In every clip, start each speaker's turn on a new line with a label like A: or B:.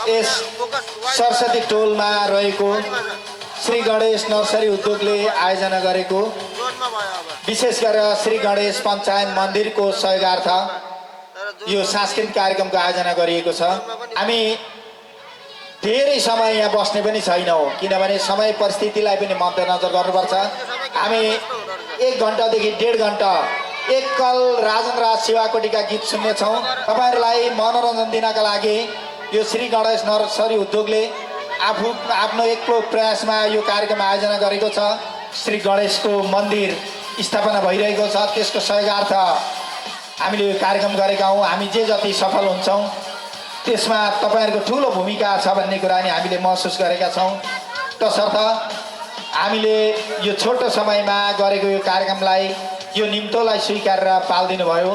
A: यस सरस्वती टोलमा रहेको श्री गणेश नर्सरी उद्योगले आयोजना गरेको विशेष गरेर श्री गणेश पञ्चायत मन्दिरको सहयोगार्थ यो सांस्कृतिक कार्यक्रमको आयोजना गरिएको छ। हामी धेरै समय यहाँ बस्ने पनि छैनौँ किनभने समय परिस्थितिलाई पनि मध्यनजर गर्नुपर्छ। हामी 1 घण्टादेखि 1.5 घण्टा एकल राजेन्द्र राज सेवाकोटीका गीत सुन्नेछौँ। तपाईहरुलाई मनोरञ्जन दिनका लागि यो श्री गणेश नर्सरी उद्योगले आफ्नो एक्लो प्रयासमा यो कार्यक्रम आयोजना गरेको छ। श्री गणेशको मन्दिर स्थापना भइरहेको छ, त्यसको सहयोगार्थ हामीले यो कार्यक्रम गरेका हौँ। हामी जे जति सफल हुन्छौँ त्यसमा तपाईहरुको ठूलो भूमिका छ भन्ने कुरा नि हामीले महसुस गरेका छौँ। तसर्थ हामीले यो छोटो समयमा गरेको यो कार्यक्रमलाई यो निम्तोलाई स्वीकारेर पाल्दिनु भयो,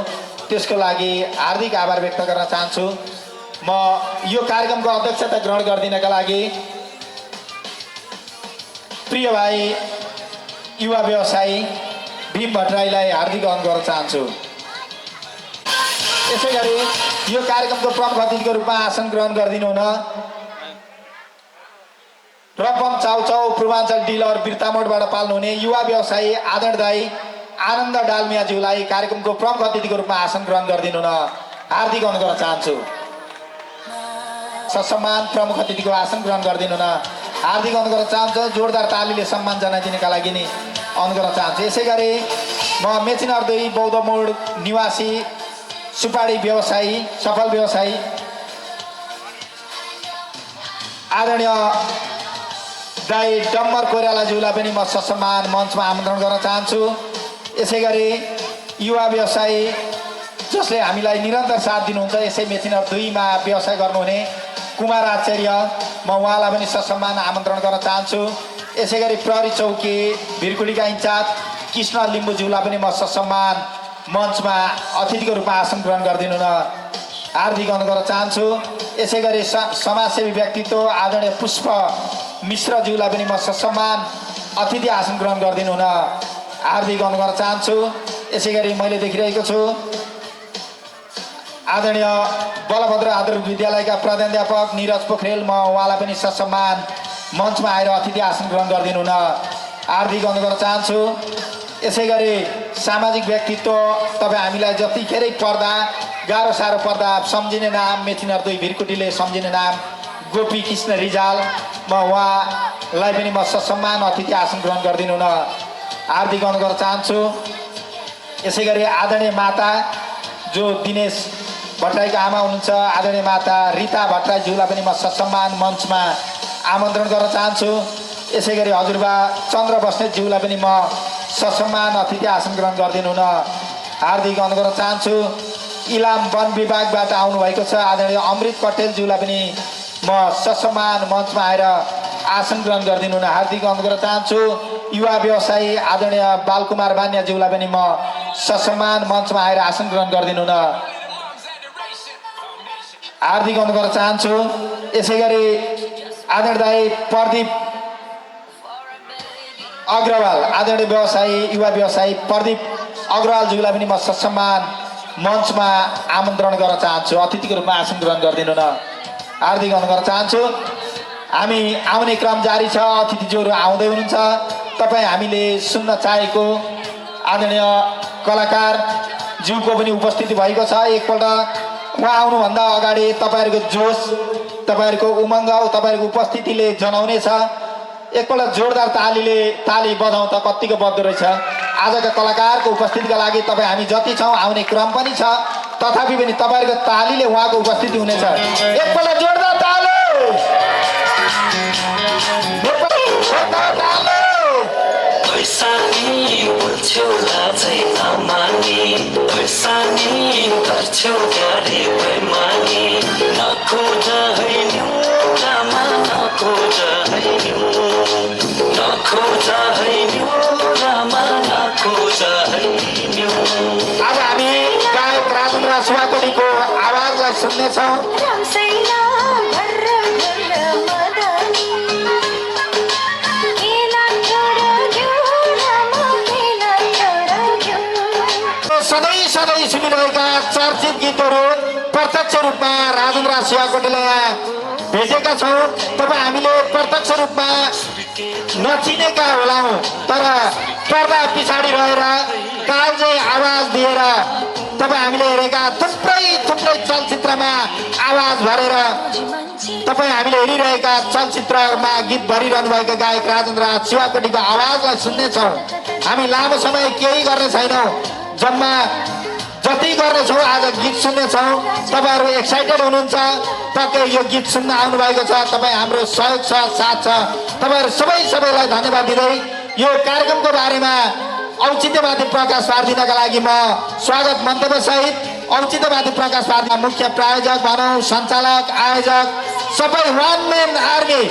A: त्यसको लागि हार्दिक आभार व्यक्त गर्न चाहन्छु। म यो कार्यक्रमको अध्यक्षता ग्रहण गर्दिनका लागि प्रिय भाइ युवा व्यवसायी भीम भट्टराईलाई हार्दिक अनुरोध गर्न चाहन्छु। यसैगरी यो कार्यक्रमको प्रमुख अतिथिको रूपमा आसन ग्रहण गरिदिनु हुन रपम चाउचाउ पूर्वाञ्चल डिलर बिर्तामोडबाट पाल्नुहुने युवा व्यवसायी आदरणदायी आनन्द डालमियाज्यूलाई कार्यक्रमको प्रमुख अतिथिको रूपमा आसन ग्रहण गरिदिनु हुन हार्दिक अनुरोध गर्न चाहन्छु। ससम्मान प्रमुख अतिथिको आसन ग्रहण गरिदिनु हुन हार्दिक अनुरोध गर्न चाहन्छु। जोरदार तालीले सम्मान जनाइदिनका लागि नि अनुरोध गर्न चाहन्छु। यसैगरी म मेचिन अर्दई बौद्ध मोड निवासी सुपारी व्यवसायी सफल व्यवसायी आदरणीय दाई डम्बर कोइरालाज्यूलाई पनि म ससम्मान मञ्चमा आमन्त्रण गर्न चाहन्छु। यसैगरी युवा व्यवसायी जसले हामीलाई निरन्तर साथ दिनुहुन्छ, यसै मेचिन अर्दईमा व्यवसाय गर्नुहुने कुमार आचार्य, म उहाँलाई पनि ससम्मान आमन्त्रण गर्न चाहन्छु। यसैगरी प्रहरी चौकी भिरकुडीका इन्चार्ज कृष्ण लिम्बुज्यूलाई पनि म ससम्मान मञ्चमा अतिथिको रूपमा आसन ग्रहण गरिदिनु न हार्दिक अनुरोध गर्न चाहन्छु। यसैगरी समाजसेवी व्यक्तित्व आदरणीय पुष्प मिश्रज्यूलाई पनि म ससम्मान अतिथि आसन ग्रहण गरिदिनु न हार्दिक अनुरोध गर्न चाहन्छु। यसैगरी मैले देखिरहेको छु आदरणीय बलभद्र आदर्श विद्यालयका प्रधानाध्यापक निरज पोखरेल, म उहाँलाई पनि ससम्मान मञ्चमा आएर अतिथि आसन ग्रहण गरिदिनु न हार्दिक अनुरोध गर्न चाहन्छु। यसैगरी सामाजिक व्यक्तित्व तपाईँ हामीलाई जतिखेरै पर्दा गाह्रो साह्रो पर्दा सम्झिने नाम मेचिन अर्दई भिरकुटीले सम्झिने नाम गोपी कृष्ण रिजाल, म उहाँलाई पनि म ससम्मान अतिथि आसन ग्रहण गरिदिनु न हार्दिक अनुरोध गर्न चाहन्छु। यसैगरी आदरणीय माता जो दिनेश भट्टराईको आमा हुनुहुन्छ आदरणीय माता रिता भट्टराईज्यूलाई पनि म ससम्मान मञ्चमा आमन्त्रण गर्न चाहन्छु। यसैगरी हजुरबा चन्द्र बस्नेतज्यूलाई पनि म ससम्मान अतिथि आसन ग्रहण गरिदिनु न हार्दिक अनुरोध गर्न चाहन्छु। इलाम वन विभागबाट आउनुभएको छ आदरणीय अमृत कटेलज्यूलाई पनि म ससम्मान मञ्चमा आएर आसन ग्रहण गरिदिनु न हार्दिक अनुरोध गर्न चाहन्छु। युवा व्यवसायी आदरणीय बालकुमार बान्याज्यूलाई पनि म ससम्मान मञ्चमा आएर आसन ग्रहण गरिदिनु न हार्दिक अनुरोध गर्न चाहन्छु। यसैगरी आदरणीय प्रदीप अग्रवाल आदरणीय व्यवसायी युवा व्यवसायी प्रदीप अग्रवालज्यूलाई पनि म ससम्मान मञ्चमा आमन्त्रण गर्न चाहन्छु, अतिथिको रूपमा आसन ग्रहण गरिदिनु न हार्दिक अनुरोध गर्न चाहन्छु। हामी आउने क्रम जारी छ, अतिथिज्यूहरू आउँदै हुनुहुन्छ। तपाईँ हामीले सुन्न चाहेको आदरणीय कलाकार ज्यूको पनि उपस्थिति भएको छ। एकपल्ट उहाँ आउनुभन्दा अगाडि तपाईँहरूको जोस तपाईँहरूको उमङ्ग तपाईँहरूको उपस्थितिले जनाउने छ। एकपल्ट जोरदार ताली बजाउँ त कतिको बज्दो रहेछ। आजका कलाकारको उपस्थितिका लागि तपाईँ हामी जति छौँ आउने क्रम पनि छ, तथापि पनि तपाईँहरूको तालीले उहाँको उपस्थिति हुनेछ। एकपल्ट जोरदार ताली। अब हामी गायक राजेन्द्र सेवाकोटीको आवाजलाई सुन्नेछौँ। सधैँ सुनिरहेका चर्चित गीतहरू प्रत्यक्ष रूपमा राजेन्द्र सेवाकोटीले भेटेका छौँ। तपाईँ हामीले प्रत्यक्ष रूपमा नचिनेका होलाौँ, तर पर्दा पछाडि रहेर कालजै आवाज दिएर तपाईँ हामीले हेरेका थुप्रै थुप्रै चलचित्रमा आवाज भरेर तपाईँ हामीले हेरिरहेका चलचित्रमा गीत भरिरहनु भएका गायक राजेन्द्र शिवाकोटीको आवाजलाई सुन्नेछौँ। हामी लामो समय केही गर्ने छैनौँ, जम्मा जति गर्नेछौँ आज गीत सुन्नेछौँ। तपाईँहरू एक्साइटेड हुनुहुन्छ, पक्कै यो गीत सुन्न आउनुभएको छ, तपाईँ हाम्रो सहयोग छ, साथ छ। तपाईँहरू सबैलाई धन्यवाद दिँदै यो कार्यक्रमको बारेमा औचित्यवादी प्रकाश पार्दिनका लागि म स्वागत मन्तव्य सहित औचित्यवादी प्रकाश पार्दिन मुख्य प्रायोजक भनौँ, सञ्चालक, आयोजक सबै one man army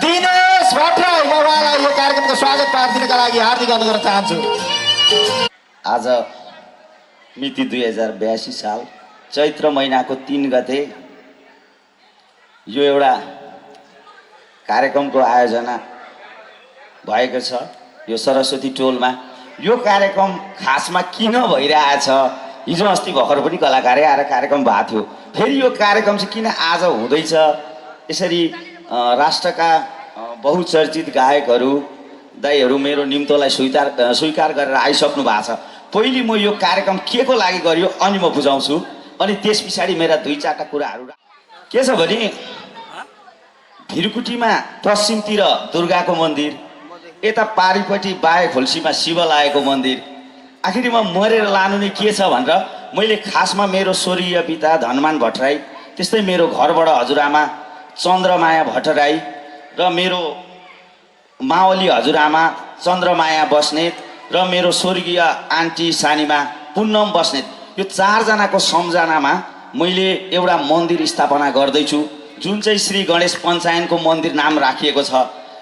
A: Dinesh Bhattarai, म उहाँलाई यो कार्यक्रमको स्वागत पार्दिनका लागि हार्दिक अनुरोध गर्न चाहन्छु।
B: आज मिति 2082 साल चैत्र महिनाको 3 गते यो एउटा कार्यक्रमको आयोजना भएको छ यो सरस्वती टोलमा। यो कार्यक्रम खासमा किन भइरहेछ, हिजो अस्ति भर्खर पनि कलाकारै आएर कार्यक्रम भएको थियो, फेरि यो कार्यक्रम चाहिँ किन आज हुँदैछ। यसरी राष्ट्रका बहुचर्चित गायकहरू दाइहरू मेरो निम्तोलाई स्वीकार गरेर आइसक्नु भएको छ। पहिले म यो कार्यक्रम के को लागि गरियो अनि म बुझाउँछु, अनि त्यस पछाडि मेरा 2-4टा कुराहरू के छ भने भिरकुटीमा पश्चिमतिर दुर्गाको मन्दिर, यता पारिपट्टि बाहे खोल्सीमा शिव लागेको मन्दिर। आखिरमा मरेर लानु नै के छ भनेर मैले खासमा मेरो स्वर्गीय पिता धनमान भट्टराई, त्यस्तै मेरो घरबाट हजुरआमा चन्द्रमाया भट्टराई र मेरो मावली हजुरआमा चन्द्रमाया बस्नेत र मेरो स्वर्गीय आन्टी सानीमा पुन्नम बस्नेत, यो 4 जनाको सम्झनामा मैले एउटा मन्दिर स्थापना गर्दैछु, जुन चाहिँ श्री गणेश पञ्चायनको मन्दिर नाम राखिएको छ।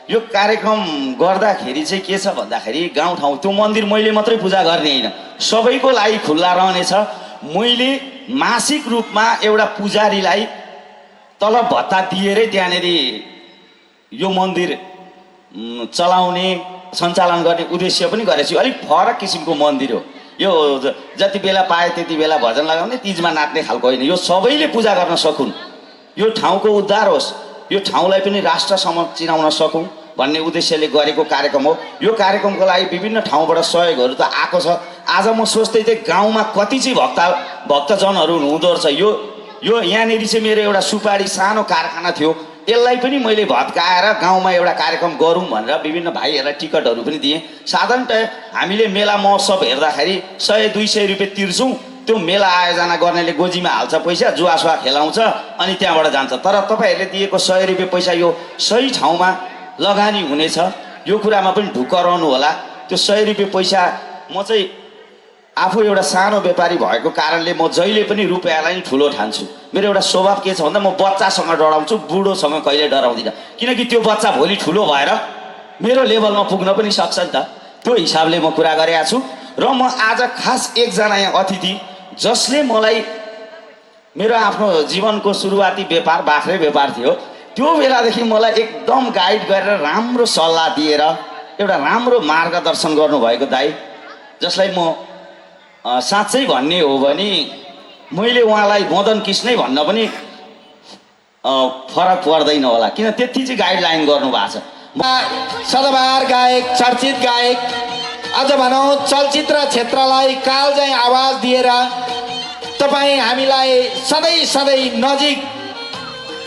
B: यो कार्यक्रम गर्दाखेरि चाहिँ के छ भन्दाखेरि गाउँठाउँ त्यो मन्दिर मैले मात्रै पूजा गर्ने होइन, सबैको लागि खुल्ला रहनेछ। मैले मासिक रूपमा एउटा पुजारीलाई तलब भत्ता दिएरै त्यहाँनिर यो मन्दिर चलाउने सञ्चालन गर्ने उद्देश्य पनि गरेको छु। अलिक फरक किसिमको मन्दिर हो यो, जति बेला पाए त्यति बेला भजन लगाउने, तिजमा नाच्ने खालको होइन। यो सबैले पूजा गर्न सकुन्, यो ठाउँको उद्धार होस्, यो ठाउँलाई पनि राष्ट्रसम्म चिनाउन सकौँ भन्ने उद्देश्यले गरेको कार्यक्रम हो। यो कार्यक्रमको लागि विभिन्न ठाउँबाट सहयोगहरू त आएको छ। आज म सोच्दै थिएँ गाउँमा कति चाहिँ भक्तजनहरू हुँदो रहेछ। यो यहाँनिर चाहिँ मेरो एउटा सुपारी सानो कारखाना थियो, यसलाई पनि मैले भत्काएर गाउँमा एउटा कार्यक्रम गरौँ भनेर विभिन्न भाइहरूलाई टिकटहरू पनि दिएँ। साधारणतः हामीले मेला महोत्सव हेर्दाखेरि 100-200 रुपियाँ तिर्छौँ, त्यो मेला आयोजना गर्नेले गोजीमा हाल्छ पैसा, जुवासुवा खेलाउँछ अनि त्यहाँबाट जान्छ। तर तपाईँहरूले दिएको 100 रुपियाँ पैसा यो सही ठाउँमा लगानी हुनेछ, यो कुरामा पनि ढुक्क रहनु होला। त्यो 100 रुपियाँ पैसा म चाहिँ आफू एउटा सानो व्यापारी भएको कारणले म जहिले पनि रुपियाँलाई नै ठुलो ठान्छु। मेरो एउटा स्वभाव के छ भन्दा म बच्चासँग डराउँछु, बुढोसँग कहिले डराउँदिनँ, किनकि त्यो बच्चा भोलि ठुलो भएर मेरो लेभलमा पुग्न पनि सक्छ नि त। त्यो हिसाबले म कुरा गरेको छु। र म आज खास एकजना यहाँ अतिथि जसले मलाई मेरो आफ्नो जीवनको सुरुवाती व्यापार बाख्रे व्यापार थियो, त्यो बेलादेखि मलाई एकदम गाइड गरेर राम्रो सल्लाह दिएर एउटा राम्रो मार्गदर्शन गर्नुभएको दाइ, जसलाई म साँच्चै भन्ने हो भने मैले उहाँलाई मदन कृष्णै भन्न पनि फरक पर्दैन होला, किन त्यति चाहिँ गाइडलाइन गर्नुभएको छ।
A: सदाबहार गायक, चर्चित गायक, अझ भनौँ चलचित्र क्षेत्रलाई कालजै आवाज दिएर तपाईँ हामीलाई सधैँ नजिक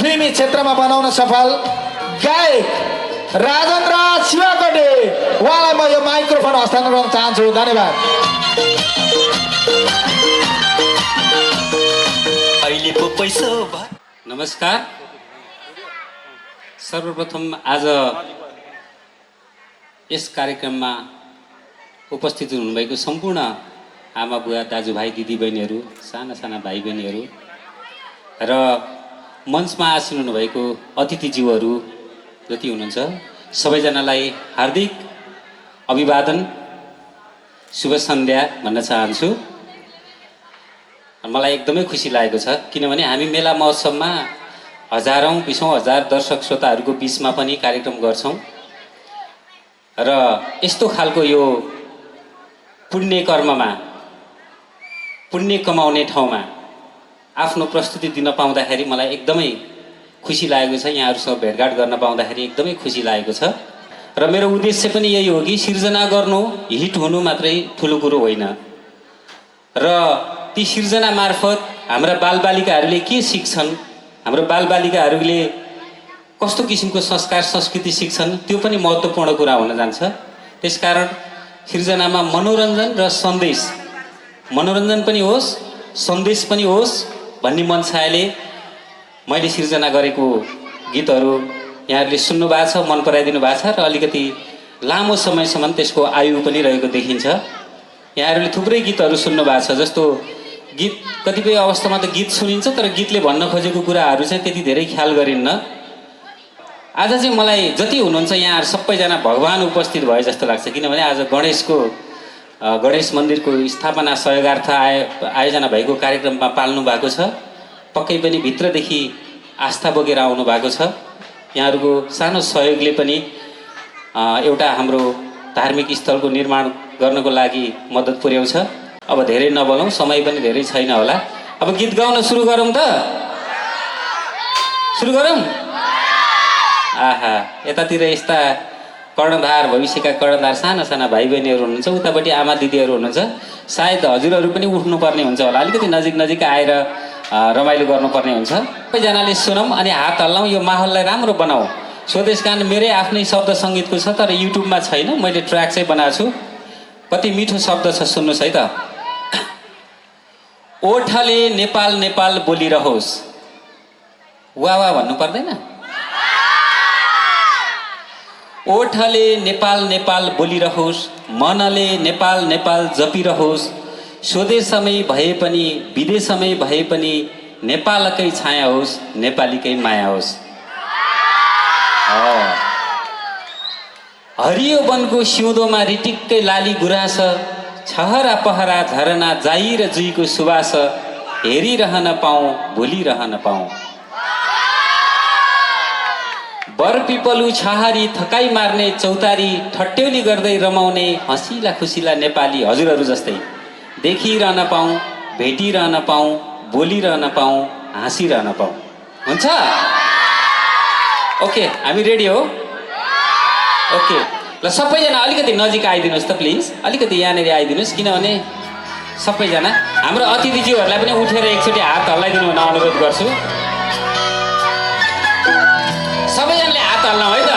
A: फिल्मी क्षेत्रमा बनाउन सफल गायक राजेन्द्र शिवाकोटी, उहाँलाई म यो माइक्रोफोन हस्तान्तरण गर्न चाहन्छु। धन्यवाद।
C: नमस्कार। सर्वप्रथम आज यस कार्यक्रममा उपस्थित हुनुभएको सम्पूर्ण आमा बुवा दाजुभाइ दिदीबहिनीहरू, साना भाइ बहिनीहरू र मञ्चमा आसीन हुनुभएको अतिथिज्यूहरू जति हुनुहुन्छ सबैजनालाई हार्दिक अभिवादन, शुभ सन्ध्या भन्न चाहन्छु। मलाई एकदमै खुसी लागेको छ, किनभने हामी मेला महोत्सवमा हजारौँ 20,000 दर्शक श्रोताहरूको बिचमा पनि कार्यक्रम गर्छौँ र यस्तो खालको यो पुण्य कर्ममा, पुण्य कमाउने ठाउँमा आफ्नो प्रस्तुति दिन पाउँदाखेरि मलाई एकदमै खुसी लागेको छ। यहाँहरूसँग भेटघाट गर्न पाउँदाखेरि एकदमै खुसी लागेको छ र मेरो उद्देश्य पनि यही हो कि सिर्जना गर्नु, हिट हुनु मात्रै ठुलो कुरो होइन र ती सिर्जना मार्फत हाम्रा बालबालिकाहरूले के सिक्छन्, हाम्रो बालबालिकाहरूले कस्तो किसिमको संस्कार संस्कृति सिक्छन्, त्यो पनि महत्त्वपूर्ण कुरा हुन जान्छ। त्यसकारण सिर्जनामा मनोरञ्जन र सन्देश, मनोरञ्जन पनि होस् सन्देश पनि होस् भन्ने मनसायले मैले सिर्जना गरेको गीतहरू यहाँहरूले सुन्नु भएको छ, मन पराइदिनु भएको छ र अलिकति लामो समयसम्म त्यसको आयु पनि रहेको देखिन्छ। यहाँहरूले थुप्रै गीतहरू सुन्नु भएको छ, जस्तो गीत कतिपय अवस्थामा त गीत सुनिन्छ तर गीतले भन्न खोजेको कुराहरू चाहिँ त्यति धेरै ख्याल गरिन्न। आज चाहिँ मलाई जति हुनुहुन्छ यहाँहरू सबैजना भगवान् उपस्थित भए जस्तो लाग्छ, किनभने आज गणेश मन्दिरको स्थापना सहयोगार्थ आयोजना भएको कार्यक्रममा पाल्नु भएको छ। पक्कै पनि भित्रदेखि आस्था बोकेर आउनु भएको छ। यहाँहरूको सानो सहयोगले पनि एउटा हाम्रो धार्मिक स्थलको निर्माण गर्नको लागि मद्दत पुर्याउँछ। अब धेरै नबोलौँ, समय पनि धेरै छैन होला। अब गीत गाउन सुरु गरौँ त? सुरु गरौँ? आहा, यतातिर यस्ता कर्णधार, भविष्यका कर्णधार साना साना भाइ बहिनीहरू हुनुहुन्छ, उतापट्टि आमा दिदीहरू हुनुहुन्छ। सायद हजुरहरू पनि उठ्नुपर्ने हुन्छ होला, अलिकति नजिक आएर रमाइलो गर्नुपर्ने हुन्छ। सबैजनाले सुनौँ अनि हात हल्लाउँ, यो माहौललाई राम्रो बनाऊ। स्वदेश गान मेरै आफ्नै शब्द सङ्गीतको छ तर युट्युबमा छैन, मैले ट्र्याक चाहिँ बनाएको छु। कति मिठो शब्द छ, सुन्नुहोस् है त। ओठले नेपाल नेपाल बोलिरहोस्, वाह वाह भन्नु पर्दैन? ओठले नेपाल नेपाल बोलिरहोस्, मनले नेपाल नेपाल जपिरहोस्, स्वदेशमै भए पनि विदेशमै भए पनि नेपालकै छाया होस्, नेपालीकै माया होस्। हरियो वनको सिउँदोमा रिटिक्कै लाली गुराँस, छहरा पहरा झरना जाई र जुईको सुवास, हेरिरहन पाऊँ भुलिरहन पाऊँ। बर पिपलु छहारी थकाइ मार्ने चौतारी, ठट्यौली गर्दै रमाउने हँसिला खुसिला नेपाली हजुरहरू जस्तै देखिरहन पाऊँ, भेटिरहन पाऊँ, बोलिरहन पाऊँ, हाँसिरहन पाऊँ। हुन्छ? ओके, हामी रेडी हो? ओके ल, सबैजना अलिकति नजिक आइदिनुहोस् त प्लिज, अलिकति यहाँनिर आइदिनुहोस्, किनभने सबैजना हाम्रो अतिथिज्यूहरूलाई पनि उठेर एकचोटि हात हल्लाइदिनु हुन अनुरोध गर्छु। सबैजनाले हात हल्लाउँ है त।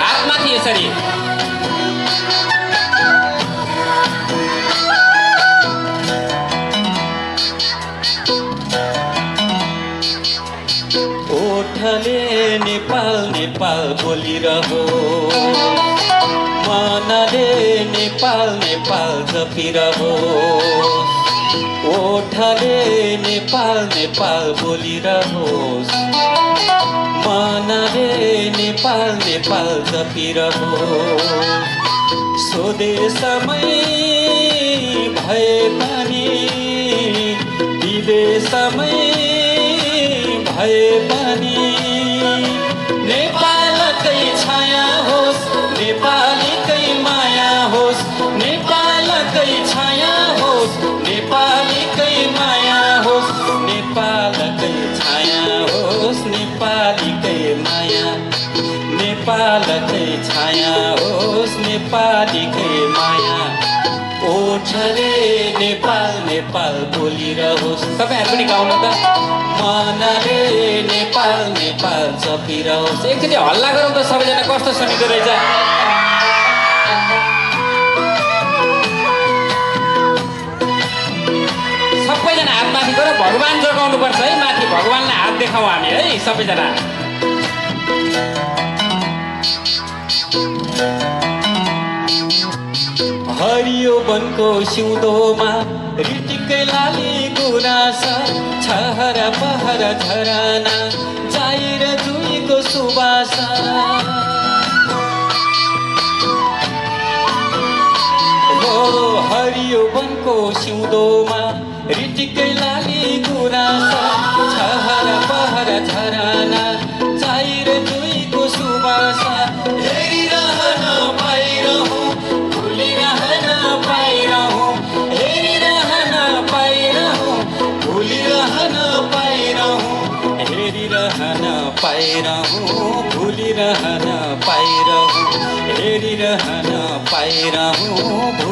C: हात माथि यसरी। ओठले नेपाल नेपाल बोलिरहो, मनले नेपाल नेपाल जपिरहो। ओठले नेपाल नेपाल बोलिरहोस्, मनले नेपाल नेपाल जपिरहोस्। स्वदेशमै भए पनि विदेशमै भए पनि नेपालकै छाया होस्, नेपालीकै माया होस्। नेपालकै छाया होस्, नेपालीकै माया होस्। नेपालकै छाया होस्, नेपालीकै माया। नेपालकै छाया होस्, नेपालीकै माया। ओठले नेपाल नेपाल बोलिरहोस्। तपाईँहरू पनि गाउनु त। मनले नेपाल नेपाल जपिरहोस्। एकचोटि हल्ला गरौँ त सबैजना, कस्तो सुनिँदो रहेछ। सबैजना हात माथि गर, भगवान् जगाउनु पर्छ है माथि, भगवान्लाई हात देखाउँ हामी है सबैजना। हरियो वनको सिउँदोमा रिटिक्कै लाली गुराँस, छहरा पहरा झरना जाई र जुईको सुवास। हो हरियो वनको सिउँदोमा रिटिक्कै लाली गुराँस, छहरा पहरा झरना जाई र जुईको सुवास। हेरिरहन पाइरहँ, भुलिरहन पाइरहँ।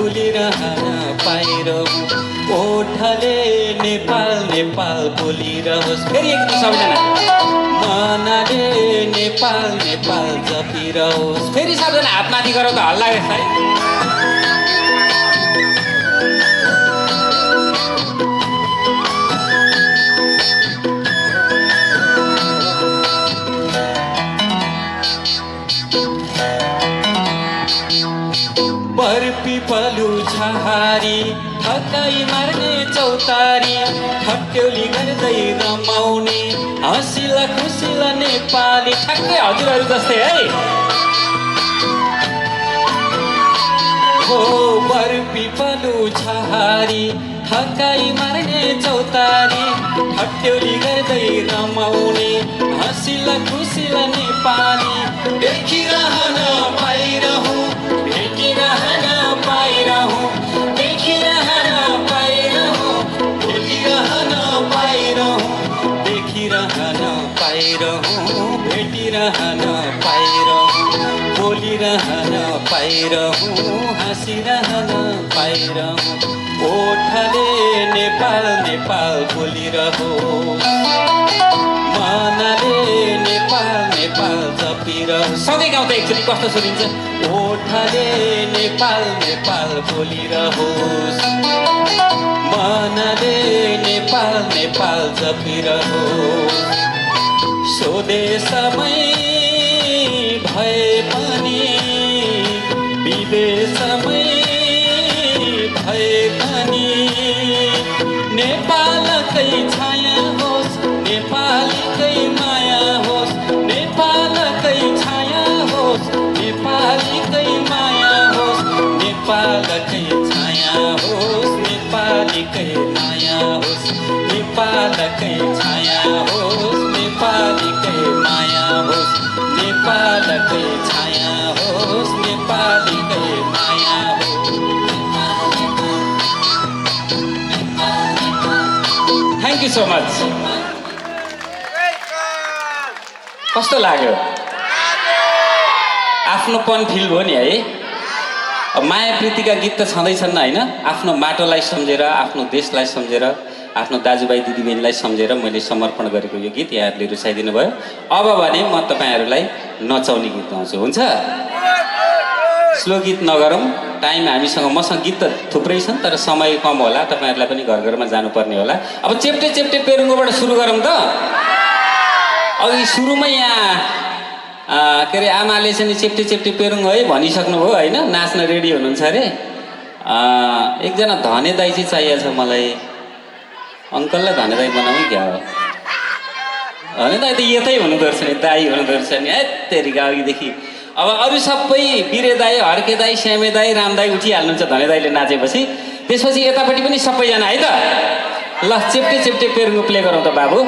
C: भुलिरहन पाइरहँ ओठले नेपाल नेपाल बोलिरहोस्। फेरि एक सबैजना मनले नेपाल नेपाल जपिरहोस्। फेरि सबैजना हात माथि गरौँ त हल्ला है। बरपिपलु छहारी ठक्काइ मार्ने चौतारी ठक्क्यौली गर्दै रमाउने हँसिला खुसिला नेपाली। ठ्याक्कै हजुरहरू जस्तै है। हो बरपिपलु छहारी ठक्काइ मार्ने चौतारी ठक्क्यौली गर्दै रमाउने हँसिला खुसिला नेपाली। देखिरहन पाइरहँ भेटिरहन पाइरहँ देखिरहन पाइरहँ भेटिरहन पाइरहँ देखिरहन पाइरहँ भेटिरहन पाइरहँ बोलिरहन पाइरहँ हाँसिरहन पाइरहँ ओठले नेपाल नेपाल बोलिरहोस् मनले नेपाल नेपाल जपिरहोस्। सधैँ गाउँदा एकचोटि कस्तो सुनिन्छ ओठले नेपाल नेपाल बोलिरहोस् मनले नेपाल नेपाल जपिरहोस्। स्वदेशमै भए पनि विदेशमै भए पनि नेपालकै छाया होस् नेपालीकै माया होस् नेपालकै छाया होस् नेपालीकै माया होस् नेपालकै छाया होस् नेपालीकै माया होस् नेपालकै छाया होस् नेपालीकै माया होस् नेपालकै छाया होस् नेपालीकै माया होस्। Thank you so much. कस्तो लाग्यो? आफ्नोपन फिल भयो नि है। अब माया प्रीतिका गीत त छँदैछन् होइन। आफ्नो माटोलाई सम्झेर आफ्नो देशलाई सम्झेर आफ्नो दाजुभाइ दिदीबहिनीलाई सम्झेर मैले समर्पण गरेको यो गीत यहाँहरूले रुचाइदिनु भयो। अब भने म तपाईँहरूलाई नचाउने गीत गाउँछु। हुन्छ? स्लो गीत नगरौँ। टाइम हामीसँग मसँग गीत त थुप्रै छन् तर समय कम होला। तपाईँहरूलाई पनि घर घरमा जानुपर्ने होला। अब चेप्टे चेप्टे पेरुङ्गोबाट सुरु गरौँ त। अघि सुरुमै यहाँ के अरे आमाले चाहिँ चेप्टे चेप्टे पेरुङ है भनिसक्नुभयो होइन। नाच्न रेडी हुनुहुन्छ अरे। एकजना धने दाई चाहिँ चाहिएको छ मलाई। अङ्कललाई धने दाई बनाउनु क्या हो? धने दाई त यतै हुनुहुँदो रहेछ नि दाई हुनुहुँदो रहेछ नि है तेरिका अघिदेखि। अब अरू सबै बिरे दाई हर्के दाई श्यामे दाई राम दाई उठिहाल्नुहुन्छ धने दाईले नाचेपछि। त्यसपछि यतापट्टि पनि सबैजना है त। ल चेप्टे चेप्टे पेरुङ प्ले गरौँ त बाबु।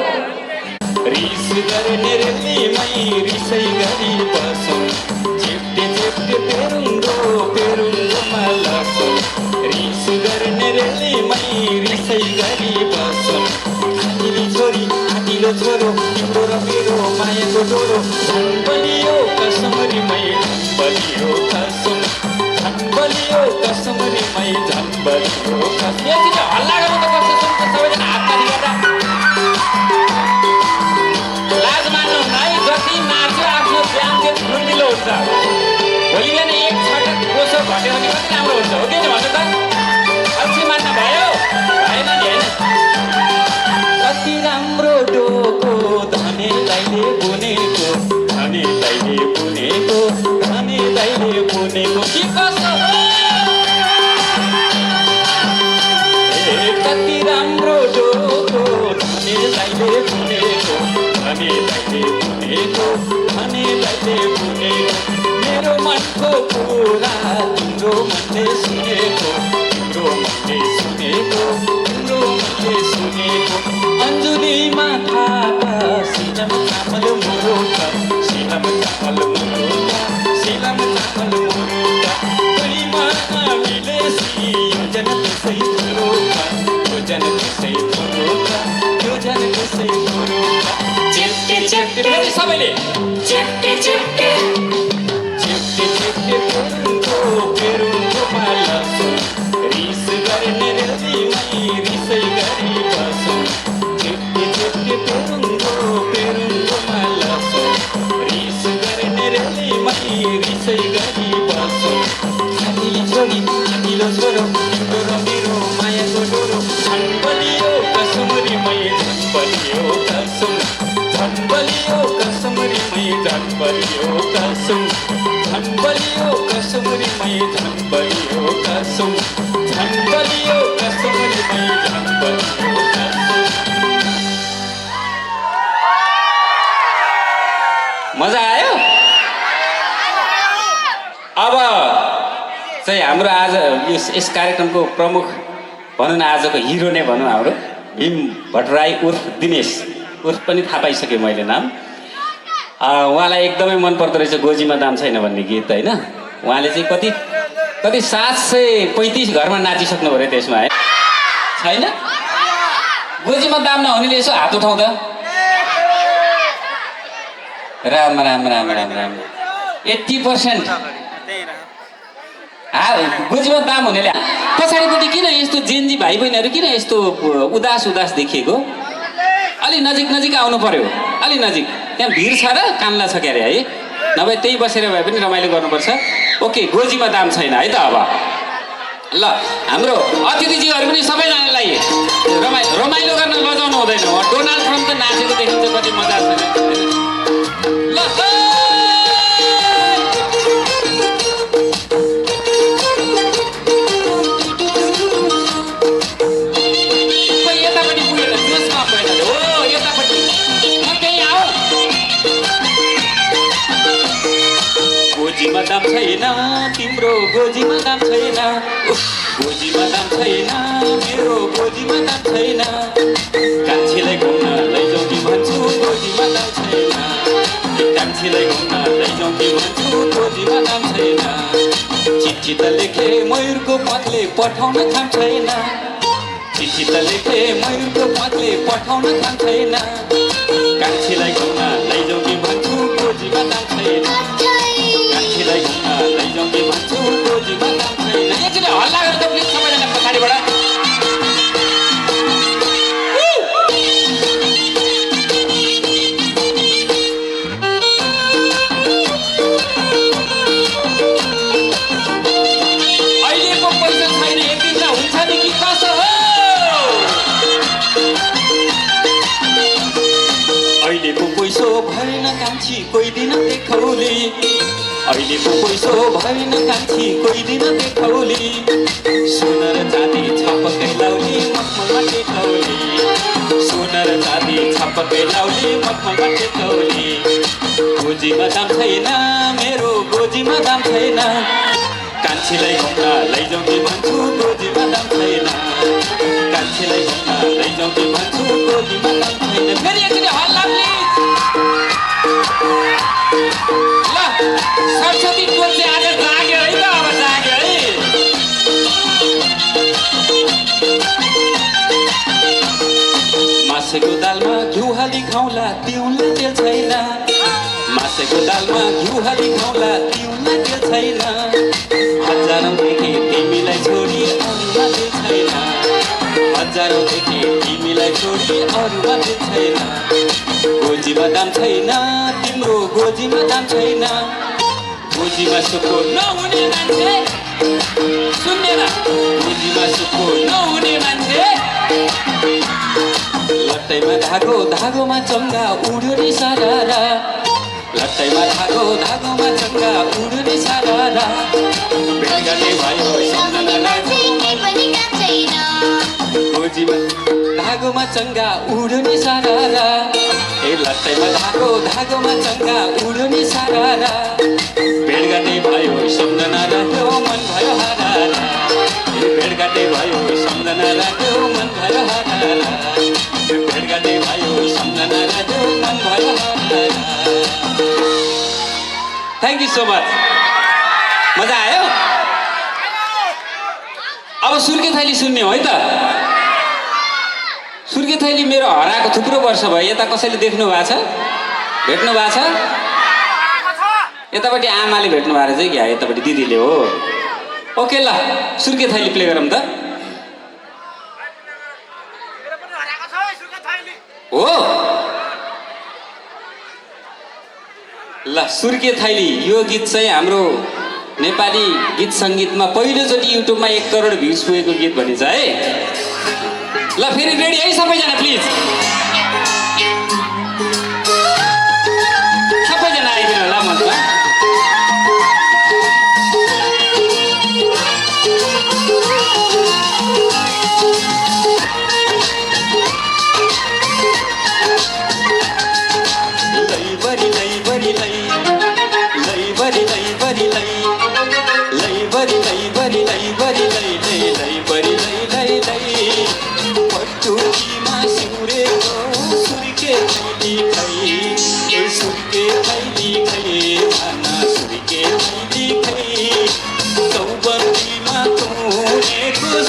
C: रिस गर्ने रेलीमै रिसै गरी बसौँ चेप्टे चेप्टे पेरुङ्गो पेरुङ्गोमा लसौँ रिस गर्ने रेलीमै रिसै गरी बसौँ आँटिली छोरी आँटिलो छोरो तिम्रो र मेरो मायाको डोरो झन् बलियो कसमरीमै झन् बलियो कसम झन् बलियो कसमरीमै झन् बलियो कसम। एकचोटि हल्ला गर्नु त कस्तो सुन्छ सबैजना हात ताली गर्दा। लाज मान्नु है। जति नाच्यो आफ्नो ज्यान चाहिँ ठुल्ठुलो हुन्छ। भोलि बिहान एक छटक कोसो घट्यो भने कति राम्रो हुन्छ हो कि भन्नु त। अल्छी मान्न भयो भएन नि होइन। कति राम्रो डोको धने दाइले बुनेको धने दाइले बुनेको धने दाइले बुनेको के कस्तो हो। कति राम्रो डोको धने दाइले बुनेको धने दाइले बुनेको धने दाइले बुनेको मेरो मनको कुरा तिम्रो मनले सुनेको तिम्रो मनले सुनेको तिम्रो मनले सुनेको अन्जुलीमा थाहा सिलम चामल मुरुका सिलम चामल मुरुका सिलम चामल मुरुका गरिमा मिलेसी योजन त्यसै मुरुका योजन त्यसै मुरुका योजन त्यसै मुरुका चेप्टे चेप्टे फेरि सबैले चेप्टे चेप्टे चेप्टे चेप्टे पेरुङ्गो पेरुङ्गो माला बलियो कस्तो पनि मैदान बलियो कस्तो। मजा आयो? अब चाहिँ हाम्रो आज यस कार्यक्रमको प्रमुख भनौँ न, आजको हिरो नै भनौँ, हाम्रो भीम भट्टराई उर्फ दिनेश उर्फ पनि थाहा पाइसकेँ मैले नाम। उहाँलाई एकदमै मन पर्दो रहेछ गोजीमा दाम छैन भन्ने गीत होइन। उहाँले चाहिँ कति 735 घरमा नाचिसक्नु पऱ्यो त्यसमा है। छैन? गोजीमा दाम नहुनेले यसो हात उठाउँदा। राम राम राम राम राम 80%। गोजीमा दाम हुनेले पछाडिपट्टि किन यस्तो जेन्जी भाइ बहिनीहरू किन यस्तो उदास देखिएको? अलि नजिक आउनु पर्यो, अलि नजिक। त्यहाँ भिड छ र कामला छ क्यारे है, नभए त्यही बसेर भए पनि रमाइलो गर्नुपर्छ। ओके, गोजीमा दाम छैन है त। अब ल हाम्रो अतिथिजीहरू पनि सबैजनालाई रमाइलो गर्न लजाउनु हुँदैन। डोनाल्ड ट्रम्प त नाचेको देखिन्छ, कति मजा छ। ल गोजीमा दाम छैन तिम्रो, गोजीमा दाम छैन, गोजीमा दाम छैन मेरो, गोजीमा दाम छैन। कान्छीलाई घुम्न लैजाउँ कि भन्छु गोजीमा दाम छैन, कान्छीलाई घुम्न लैजाउँ कि भन्छु गोजीमा दाम छैन। चिठी त लेखे मयुरको पत्ले पठाउन काम छैन, चिठी त लेखे मयुरको पत्ले पठाउन काम छैन। कान्छीलाई घुम्न लैजाउँ कि भन्छु गोजीमा दाम छैन, कान्छीलाई घुम्न लैजाउँ कि भन्छु गोजीमा दाम छैन। एकचोटि हल्ला गरेर त प्लिज सबैजना पछाडिबाट। अहिलेको पैसा छैन, एक दिन त हुन्छ नि कि कसो हो? अहिलेको पैसो भएन कान्छी कोही दिन देखाउली, अहिलेको पैसो भएन कान्छी कोही दिन देखाउली। सोन र चाँदी छपक्कै लाउली मखमलमा टेकाउली, सोन र चाँदी छपक्कै लाउली मखमलमा टेकाउली। गोजीमा दाम छैन मेरो, गोजीमा दाम छैन। कान्छीलाई घुम्न लैजाउँ कि भन्छु गोजीमा दाम छैन, कान्छीलाई घुम्न लैजाउँ कि भन्छु गोजीमा दाम छैन। फेरि एकचोटि हल्ला प्लिज। ल सरस्वती टोल चाहिँ आज जाग्यो है त, अब जाग्यो है। मासेको दालमा घिउ हाली खाउँला तिउनलाई तेल छैन, मासेको दालमा घिउ हाली खाउँला तिउनलाई तेल छैन। हजारौँ देखे तिमीलाई छोडी अरूमा दिल छैन, हजारौँ देखे तिमीलाई छोडी अरूमा दिल छैन। गोजीमा दाम छैन तिम्रो, गोजीमा दाम छैन। गोजीमा सुको नहुने मान्छे सुन्दैन, गोजीमा सुको नहुने मान्छे। लट्टैमा धागो धागोमा चङ्गा उड्यो नि सारारा, लट्टैमा धागो धागोमा चङ्गा उड्यो नि सारारा। भेटघाटे भयो सम्झना लाग्यो गोजीमा धागोमा चङ्गा उड्यो नि सारारा, ए लट्टैमा धागो धागोमा चङ्गा उड्यो नि सारारा। भेटघाटे भयो सम्झना लाग्यो मन भयो हारारा, ए भेटघाटे भयो सम्झना लाग्यो मन भयो हारारा, भेटघाटे भयो सम्झना लाग्यो मन भयो हारारा। Thank you so much. मजा आयो? अब सुर्के थैली सुन्ने हो है त। सुर्के थैली मेरो हराएको थुप्रो वर्ष भयो। यता कसैले देख्नु भएको छ, भेट्नु भएको छ? यतापट्टि आमाले भेट्नु भएको रहेछ क्या, यतापट्टि दिदीले हो। ओके ल सुर्के थैली प्ले गरौँ त। हो ल सुर्के थैली यो गीत चाहिँ हाम्रो नेपाली गीत सङ्गीतमा पहिलोचोटि युट्युबमा 1 करोड भ्युज पुगेको गीत भनिन्छ है। ल फेरि रेडी है सबैजना प्लिज, सबैजना आइदिनु होला मनमा।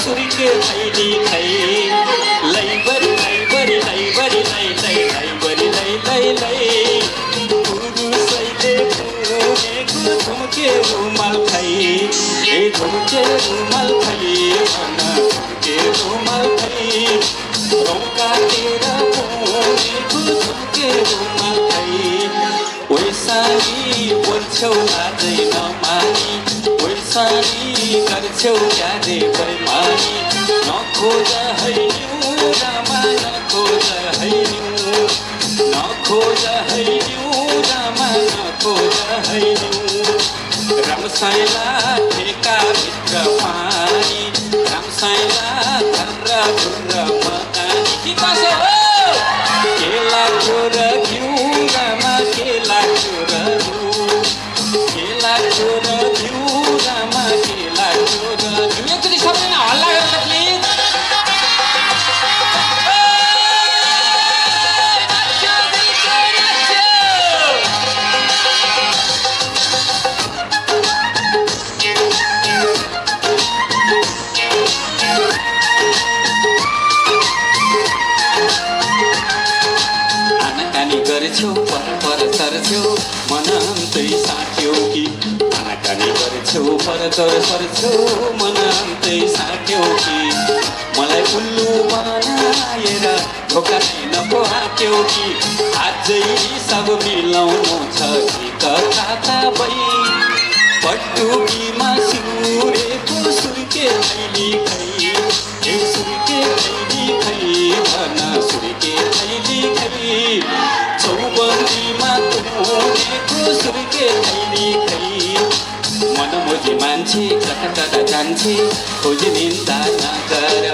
C: सुर्के थैली खै लैबरी लैबरी लैबरी लै लै लैबरी लै लै लै पुरुषैले पुरेको झुम्के रुमाल खै ए झुम्के रुमाल खै भन झुम्के रुमाल खै रौकाटेर पुरेको झुम्के रुमाल खै वैशाली बोल्छौ लाजै नमानी वैशाली गर्छौ क्यारे बैमानी नखोज हैन्यु रामा नखोज हैन्यु नखोज हैन्यु रामा नखोज हैन्यु रामसाइला ठेकाभित्र पानी रामसाइला धर्र धुर्र मकानी कि कसो हो के लाग्यो र घिउ रामा के लाग्यो र के लाग्यो र घिउ रामा के लाग्यो र घिउ एकचोटि सबैजना हल्ला गरेर प्लिज गर्छौ पर पर सर्छौ मन अन्तै साट्यौ कि आनाकानी गर्छौ पर तर सर्छौ मन अन्तै साट्यौ कि मलाई उल्लु बनाएर धोका दिन पो हाक्यौ कि अझै सब मिलाउनु छ कि कता बै पटुकीमा सिउरेको सुर्के थैली खै ए सुर्के थैली खै भन सुर्के थैली खै चौबन्दीमा तुरेको सुर्के थैली खै मनमोजी मान्छे कता कता जान्छे खोजी निन्दा नगर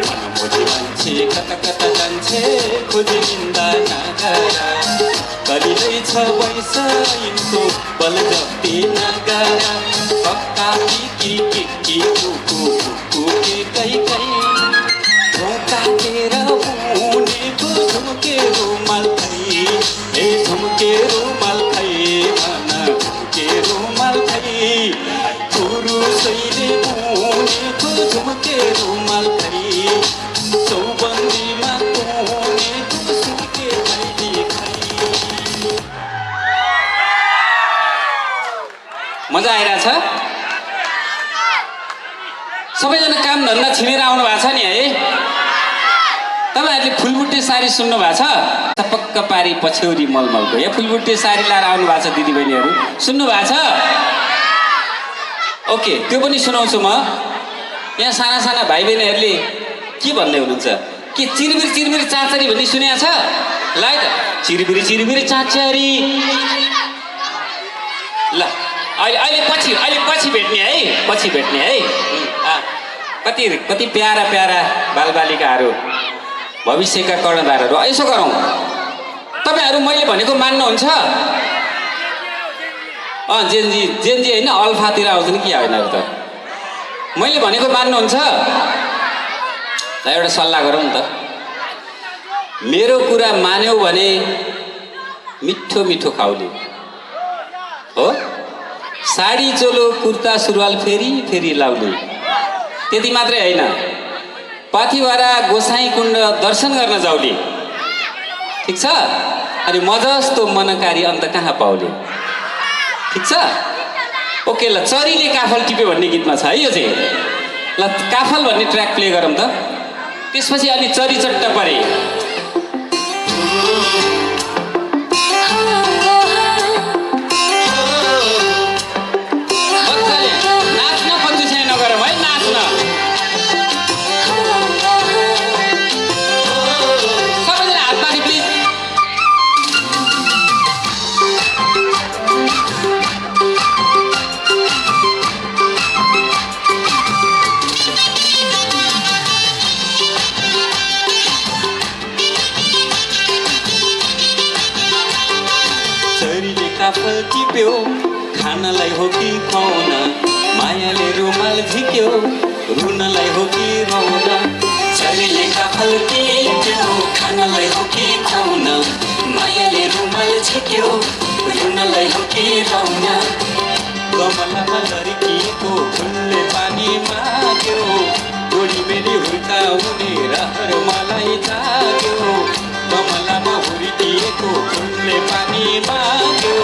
C: मनमोजी मान्छे कता कता जान्छे खोजी निन्दा नगर गरिँदैछ वैश यिनको बलजफ्ती नगर कक्का कि कुकु कुकु के कै कै काटेर बुनेको झुम्के रुमाल खै ए झुम्के रुमाल खै भन झुम्के रुमाल खै पुरुषैले बुनेको झुम्के रुमाल खै चौबन्दीमा बुनेको सुर्के थैली खै मजा आइरहेछ सबैजना काम धन्दा छिमेर आउनु भएको छ नि है तपाईँहरूले फुलबुट्टे साडी सुन्नु भएको छ टपक्क पारी पछ्यौरी मलमलको यहाँ फुलबुट्टे साडी लाएर आउनु भएको छ दिदीबहिनीहरू सुन्नु भएको छ ओके त्यो पनि सुनाउँछु म यहाँ साना साना भाइ बहिनीहरूले के भन्दै हुनुहुन्छ के चिरबिर चिरबिर चाँचरी भन्ने सुनेको छ ल है त चिरबिर चिरबिर चाँचरी ल अहिले पछि भेट्ने है पछि भेट्ने है कति प्यारा प्यारा बालबालिकाहरू भविष्यका कर्णधारहरू यसो गरौँ तपाईँहरू मैले भनेको मान्नुहुन्छ जेनजी होइन अल्फातिर आउँछ नि के होइनहरू त मैले भनेको मान्नुहुन्छ ल एउटा सल्लाह गरौँ नि त मेरो कुरा मान्यौ भने मिठो मिठो खाउली हो साडी चोलो कुर्ता सुरुवाल फेरि फेरि लाउली त्यति मात्रै होइन पाथिभरा गोसाई कुण्ड दर्शन गर्न जाउली ठिक छ अनि म जस्तो मनकारी अन्त कहाँ पाउली ठिक छ ओके ल चरीले काफल टिप्यो भन्ने गीतमा छ है यो चाहिँ ल काफल भन्ने ट्र्याक प्ले गरौँ त त्यसपछि अनि चरी चट्ट परे नाच्न पञ्चुछ्याइ नगरौँ है नाच्न सबैजना हात माथि प्लिज काफल टिप्यो खानलाई हो कि खुवाउन मायाले रुमाल झिक्यो रुनलाई हो कि रुन शरीरले काफल टिप्यो खानलाई हो कि खुवाउन मायाले रुमाल झिक्यो रुनलाई हो कि रुन कमलामा लड्किएको फुलले पानी माग्यो हुर्काउने रहर मलाई जाग्यो कमलामा हुर्किएको फुलले पानी माग्यो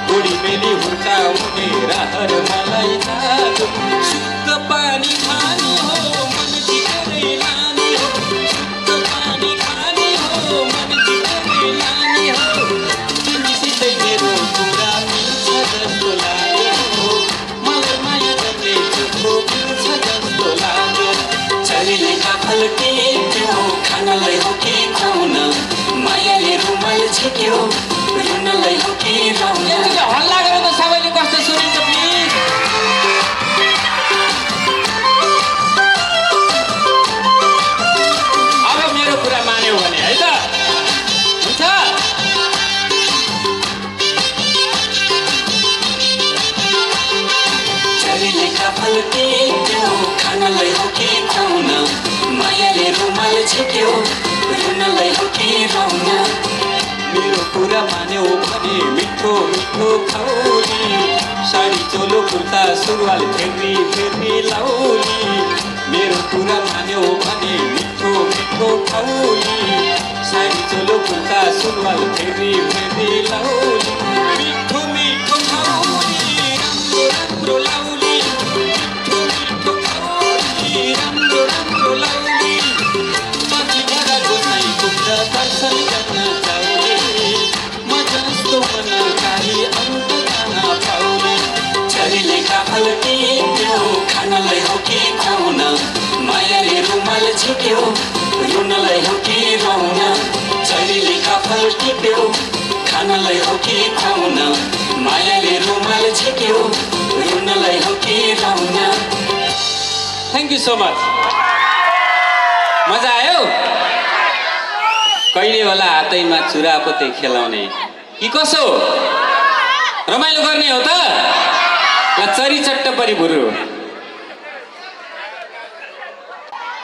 C: बुढीबेली हुर्काउने रहर मलाई जाग्यो शुद्ध पानी खाने हो मन जितेरै लाने हो शुद्ध पानी खाने हो मन जितेरै लाने हो तिमीसितै मेरो कुरा मिल्छ जस्तो लाग्यो मलाई माया गर्ने चुप्पो मिल्छ जस्तो लाग्यो चरीले काफल टिप्यो खानलाई हो कि खुवाउन मायाले रुमाल छेक्यो रुनलाई हो कि रुन हल्ला गरेर त सबैले कस्तो सुनिन्छ प्लिज अब मेरो कुरा मान्यो भने है त हुन्छ चरीले काफल टिप्यो खानलाई हो कि खुवाउन मायाले रुमाल छेक्यो रुनलाई हो कि रुन मेरो कुरा मान्यो भने मिठो मिठो खाउली साडी चोलो कुर्ता सुरुवाल फेरि फेरि लाउली मेरो कुरा मान्यो भने मिठो मिठो खाउली साडी चोलो कुर्ता सुरुवाल फेरि फेरि लाउली मिठो मिठो खाउली राम्रो राम्रो लाउली मिठो मिठो खाउली राम्रो राम्रो लाउली माथि घर गोसाई गुप्त दर्शन गर्न जाउली म जस्तो मनकारी अन्त कहाँ पाउने चरीले काफल टिप्यो खानलाई हो कि खुवाउन मायाले रुमाल छेक्यो रुनलाई हो कि रुन चरीले काफल टिप्यो खानलाई हो कि खुवाउन मायाले रुमाल छेक्यो रुनलाई हो कि रुन थ्याङ्क यू सो मच मजा आयो कहिले होला हातैमा चुरापोते खेलाउने कि कसो रमाइलो गर्ने हो त ल चरी चट्ट परी भुरु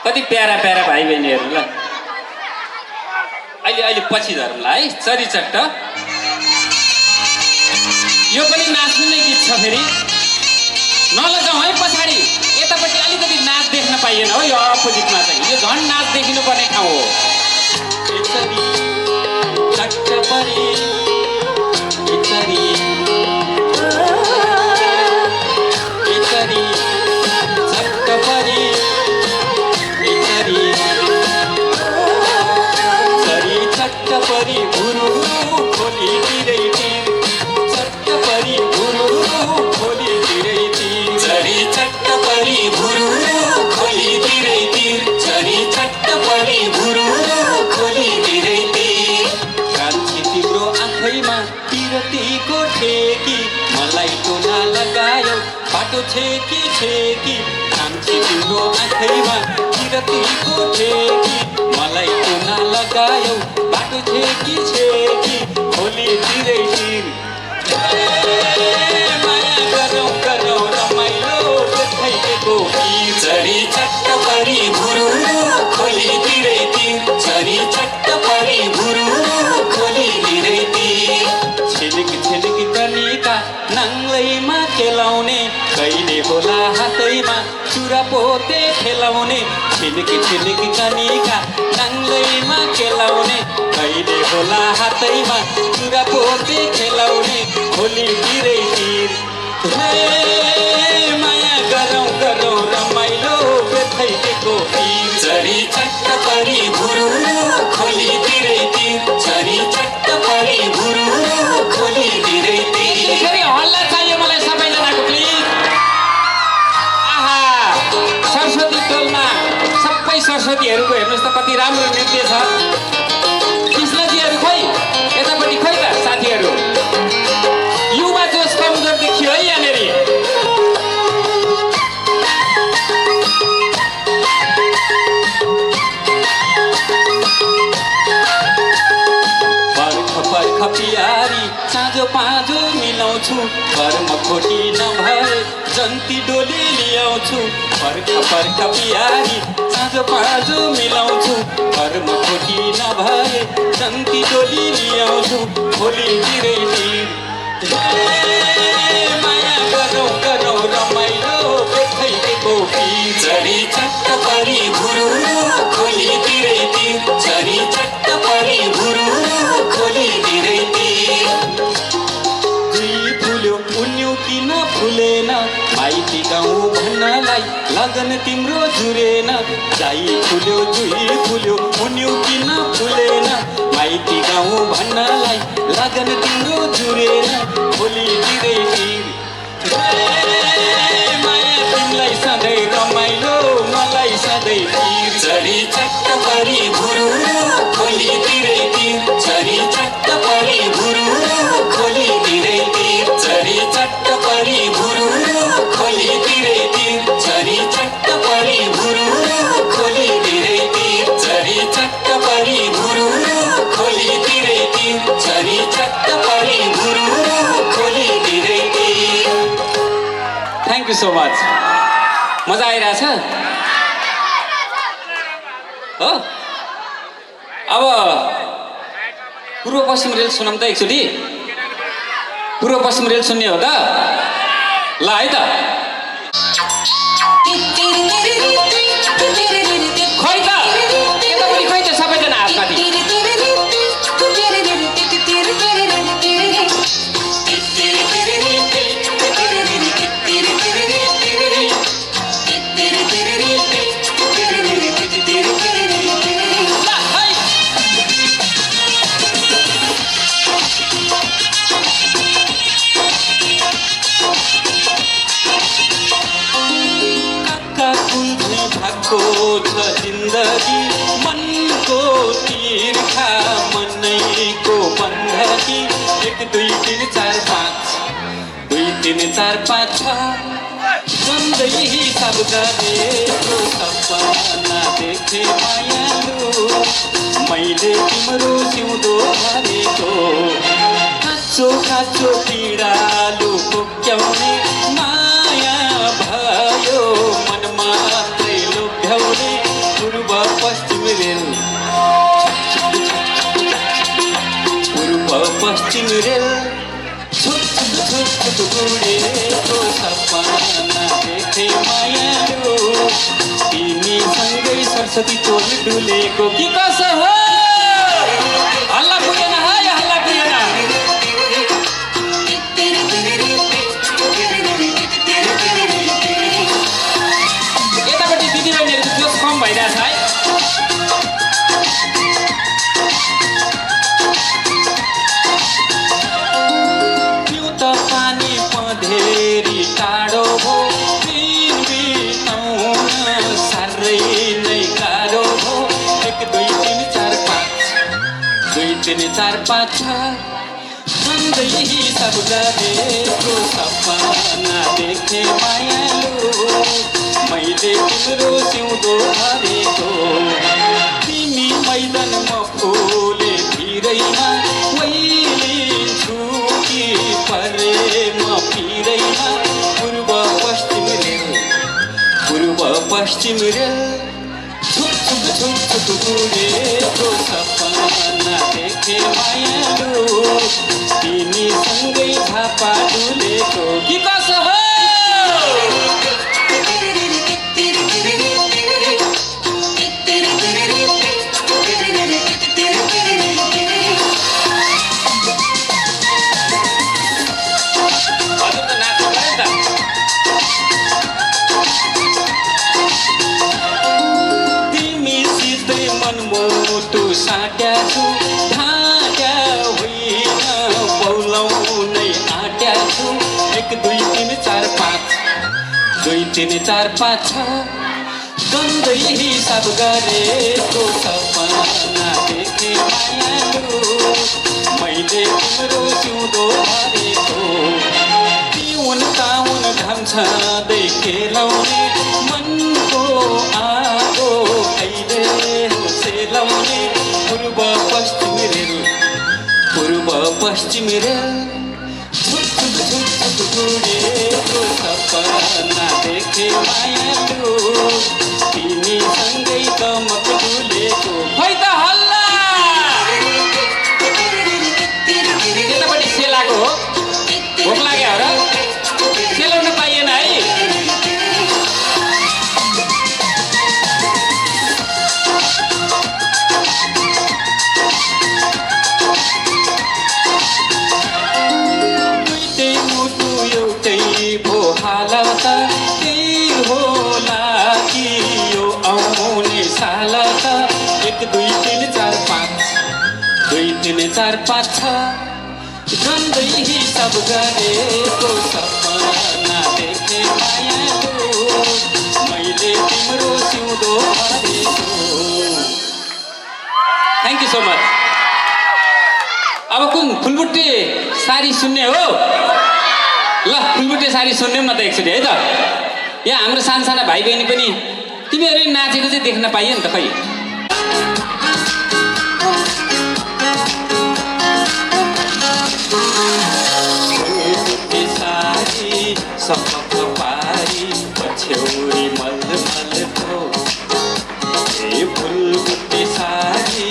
C: कति प्यारा प्यारा भाइ बहिनीहरू ल अहिले अहिले पछि धरौँला है चरी चट्ट यो पनि नाच्नु नै गीत छ फेरि नलजाउँ है पछाडि यतापट्टि अलिकति नाच देख्न पाइएन हो यो अपोजिटमा चाहिँ यो झन् नाच देखिनु पर्ने ठाउँ हो चट्ट परी चट्ट परी चरी चट्ट परी भुरु खोली तिरै तिर चट्ट परी भुरु खोली तिरै तिर चरी चट्ट परी भुरु खोली तिरै तिर चरी चट्ट परी भुरु खोली तिरै तिर कान्छी तिम्रो आँखैमा पिरतीको ठेकी मलाई टोना लगायो बाटो छेकी छेकी कान्छी तिम्रो आँखैमा पिरतीको ठेकी मलाई टोना लगायो बाटो छेकी छेकी खोली तिरै तिर माया गरौँ गरौँ रमाइलो देखाइएको चरी चट्ट परी भुरु खोली तिरै तिर चरी चट्ट परी भुरु खोली तिरै तिर छिलिक छिलिक कनिका नाङ्लैमा खेलाउने कहिले होला हातैमा चुरापोते खेलाउने छिलिक छिलिक कनिका नाङ्लैमा खेलाउने कहिले होला हातैमा चुरापोते खेलाउने खोली तिरै तिर माया गरौँ गरौँ रमाइलो बेथैको चरी चट्ट परी भुरु खोली तिरै तिर चरी चट्ट परी भुरु खोली तिरै तिर फेरि हल्ला चाहियो मलाई सबैजनाको प्लिज आहा सरस्वती टोलमा सबै सरस्वतीहरूको हेर्नुहोस् त कति राम्रो नृत्य छ कृष्णजीहरू खोइ यतापट्टि खोइ त साथीहरू युवा जोस कमजोर देखियो है यहाँनिर पर्ख पियारी साँझो पाँझो मिलाउँछु घरमा खोटी नभए जन्ती डोली ल्याउँछु पर्ख पर्ख पियारी साँझो पाँझो मिलाउँछु घरमा खोटी नभए जन्ती डोली ल्याउँछु खोली तिरै तिर माया गरौँ गरौँ रमाइलो देखाइदिएको डुलेको पिर झरी चट्ट परी भुरुरु खोली तिरै तिर झरी चट्ट परी भुरुरु खोली तिरै तिर जुई फुल्यो उन्यु किन फुलेन माइती गाउँ भन्नलाई लगन तिम्रो जुरेन जाई फुल्यो जुई फुल्यो उन्यु किन फुलेन माइती गाउँ भन्नलाई लगन तिम्रो जुरेन खोली तिरै तिर माया तिमीलाई सधैँ रमाइलो मलाई सधैँ तिर झरी चट्ट परी भुरुरु खोली तिरै तिर झरी चट्ट परी भुरुरु खोली तिरै तिर झरी चट्ट परी भुरुरु खोली तिरै तिर झरी चट्ट परी भुरुरु खोली तिरै तिर झरी चट्ट परी भुरुरु खोली तिरै तिर झरी चट्ट परी भुरुरु खोली तिरै तिर थ्याङ्क यू सो मच मजा आइरहेछ हो अब पूर्व पश्चिम रेल सुनाउँ त एकचोटि पूर्व पश्चिम रेल सुन्ने हो त ल है त खै त यतापट्टि खै त सबैजना हातमाथि जिन्दगी मनको तिर्खा मनैको बन्धकी 1 2 3 4 5 2 3 4 5 6 सधैँ हिसाब गरेको सपना देखे मायालु मैले तिम्रो सिउँदो भरेको काँचो काँचो पीडालु कोक्याउने माया भयो मनमा लोभ्याउने पूर्व पश्चिम रेल पूर्व पश्चिम रेल उडेको सपना देखे मायालु तिमीसँगै सरस्वती चोल डुलेको कि कसो हो हल्ला पुगेन है हल्ला पुगेन यतापट्टि दिदीबहिनीहरूको जोस कम भइरहेछ है त्यो त पानी पँधेरी टाढो भो दिन बिताउन साह्रै नै गाह्रो भो 1 2 3 4 5 2 3 4 5 6 सधैँ हिसाब गरेको सपना देखे मायालु मैले तिम्रो सिउँदो भरेको तिमी मैदानमा फुले भिरैमा वैलिन्छु कि परेमा पिरैमा पूर्व पश्चिम रेल छुक छुक छुक छुक उडेको सपना देखे मायालु तिमीसँगै झापा डुलेको कि कसो हो साट्या छु ढाट्या होइन पौलाउनै आट्या छु 1 2 3 4 5 2 3 4 5 6 सधैँ हिसाब गरेको सपना देखे मायालु मैले तिम्रो सिउँदो भरेको तिउन ताउन घाम छँदै केलाउने मनको आगो कहिले हो सेलाउने पूर्व पश्चिम रेल छुक छुक छुक छुक उडेको सपना देखे मायालु तिमीसँगै दमक डुलेको खै त हल्ला यतापट्टि सेलाको हो भोक लाग्यो र सेलाउन पाइएन है साल त 1 2 3 4 5 2 3 4 5 6 झन्डै हिसाब गरेको सपना देखे मायाको मैले तिम्रो सिउँदो भरेको। Thank you so much. अब कुन फुलबुट्टे सारी सुन्ने हो? ल फुलबुट्टे सारी सुन्ने न त एकचोटि है त। यहाँ हाम्रो सानसाना भाइ बहिनी पनि तिमीहरूले नाचेको चाहिँ देख्न पाइयो नि त खै। सपक पारी पछ्यौरी मलमलको ए फुलबुट्टे सारी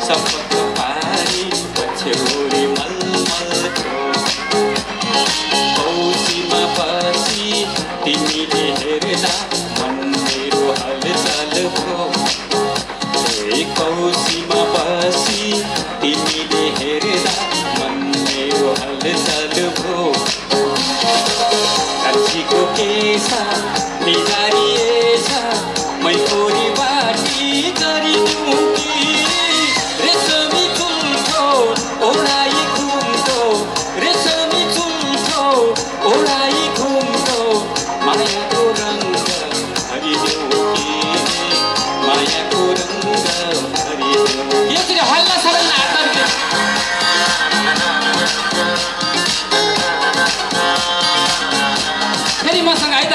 C: सपक पारी पछ्यौरी मलमलको कौसीमा बसी तिमीले हेर्दा मन मेरो हलचल भो ए कौसीमा बसी तिमीले हेर्दा मन मेरो हलचल भो। कान्छीको केसा बिगारिएछ मै कोरी बाटी गरिदिउँ कि रेशमी चुल्ठो ओढाइ घुम्दो रेशमी चुल्ठो ओढाइ घुम्दो मायाको रङ्ग भरिदेऊ कि मायाको रङ्ग भरिदेऊ। यसरी हल्ला सरल नाट्न फेरि मसँग है त।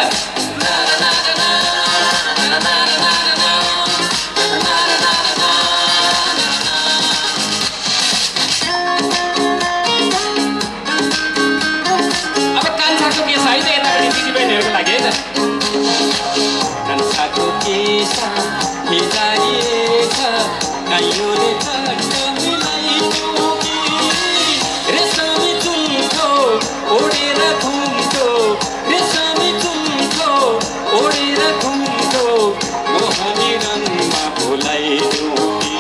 C: अब कान्छाको केस है त यतापट्टि दिदीबहिनीहरूको लागि है त। कान्छाको केसा बिगारिएछ काइयोले चट्ट मिलाइदियो कि रेशमी चुल्ठो ओढेर घुम्दो रेशमी चुल्ठो ओढेर घुम्दो मोहनी रङमा भुलाइदिउ कि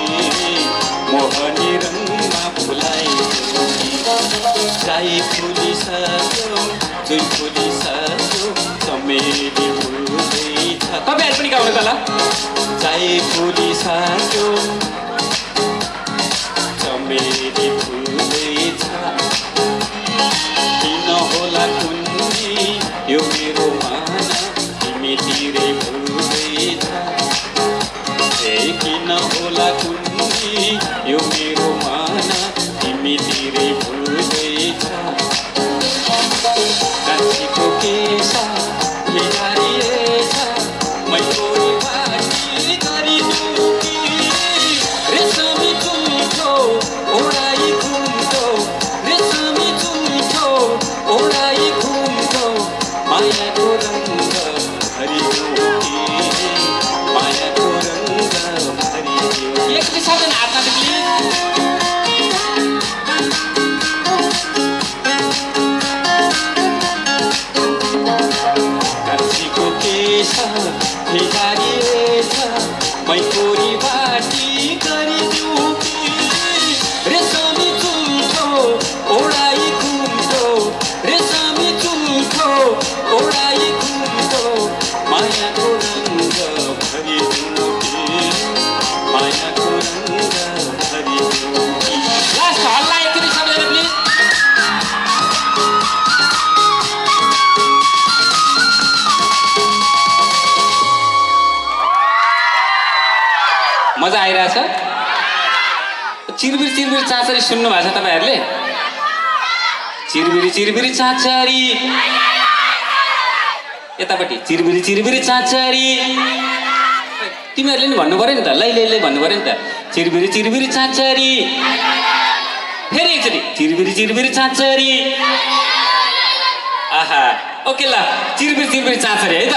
C: मोहनी रङमा भुलाइदिउ कि गाई फुलिसक्यो जुन फुलिसक्यो चमेली फुल्दैछ। तपाईँहरू पनि गाउनु त ल। गाई फुलिसक्यो चमेली फुल्दैछ किन होला कुन्नी यो मेरो मान तिमीतिरै भुल्दैछ ए किन होला कुन्नी यो मेरो मान तिमीतिरै भुल्दैछ। कान्छीको केसा बिगारिएछ मै कोरी बाटी गरिदिउँ कि रेशमी चुल्ठो ओढाइ घुम्दो रेशमी चुल्ठो ओढाइ घुम्दो मायाको रङ्ग भरिदेऊ कि मायाको रङ्ग भरिदेऊ। एकचोटि सबैजना हात माथि प्लिज। कान्छीको केसा बिगारिएछ मै कोरी बाटी गरिदिउँ कि रेशमी चुल्ठो ओढाइ घुम्दो रेशमी चुल्ठो ओढाइ घुम्दो मायाको रङ्ग भरिदिउँ कि मायाको रङ्ग भरिदिउँ कि। लास्ट हल्ला एकचोटि सबैजना प्लिज। मजा आइरहेछ? चिरबिर चिरबिर चाँचरी सुन्नु भएको छ तपाईँहरूले? चिरबिरी चिरबिरी चाँचरी यतापट्टि चिरबिरी चिरबिरी चाँचरी तिमीहरूले नि भन्नु पऱ्यो नि त। लै भन्नु पऱ्यो नि त। चिरबिरी चिरबिरी चाँचरी फेरि एकचोटि चिरबिरी चिरबिरी चाँचरी। आहा ओके ल चिरबिरी चिरबिरी चाँचरी है त।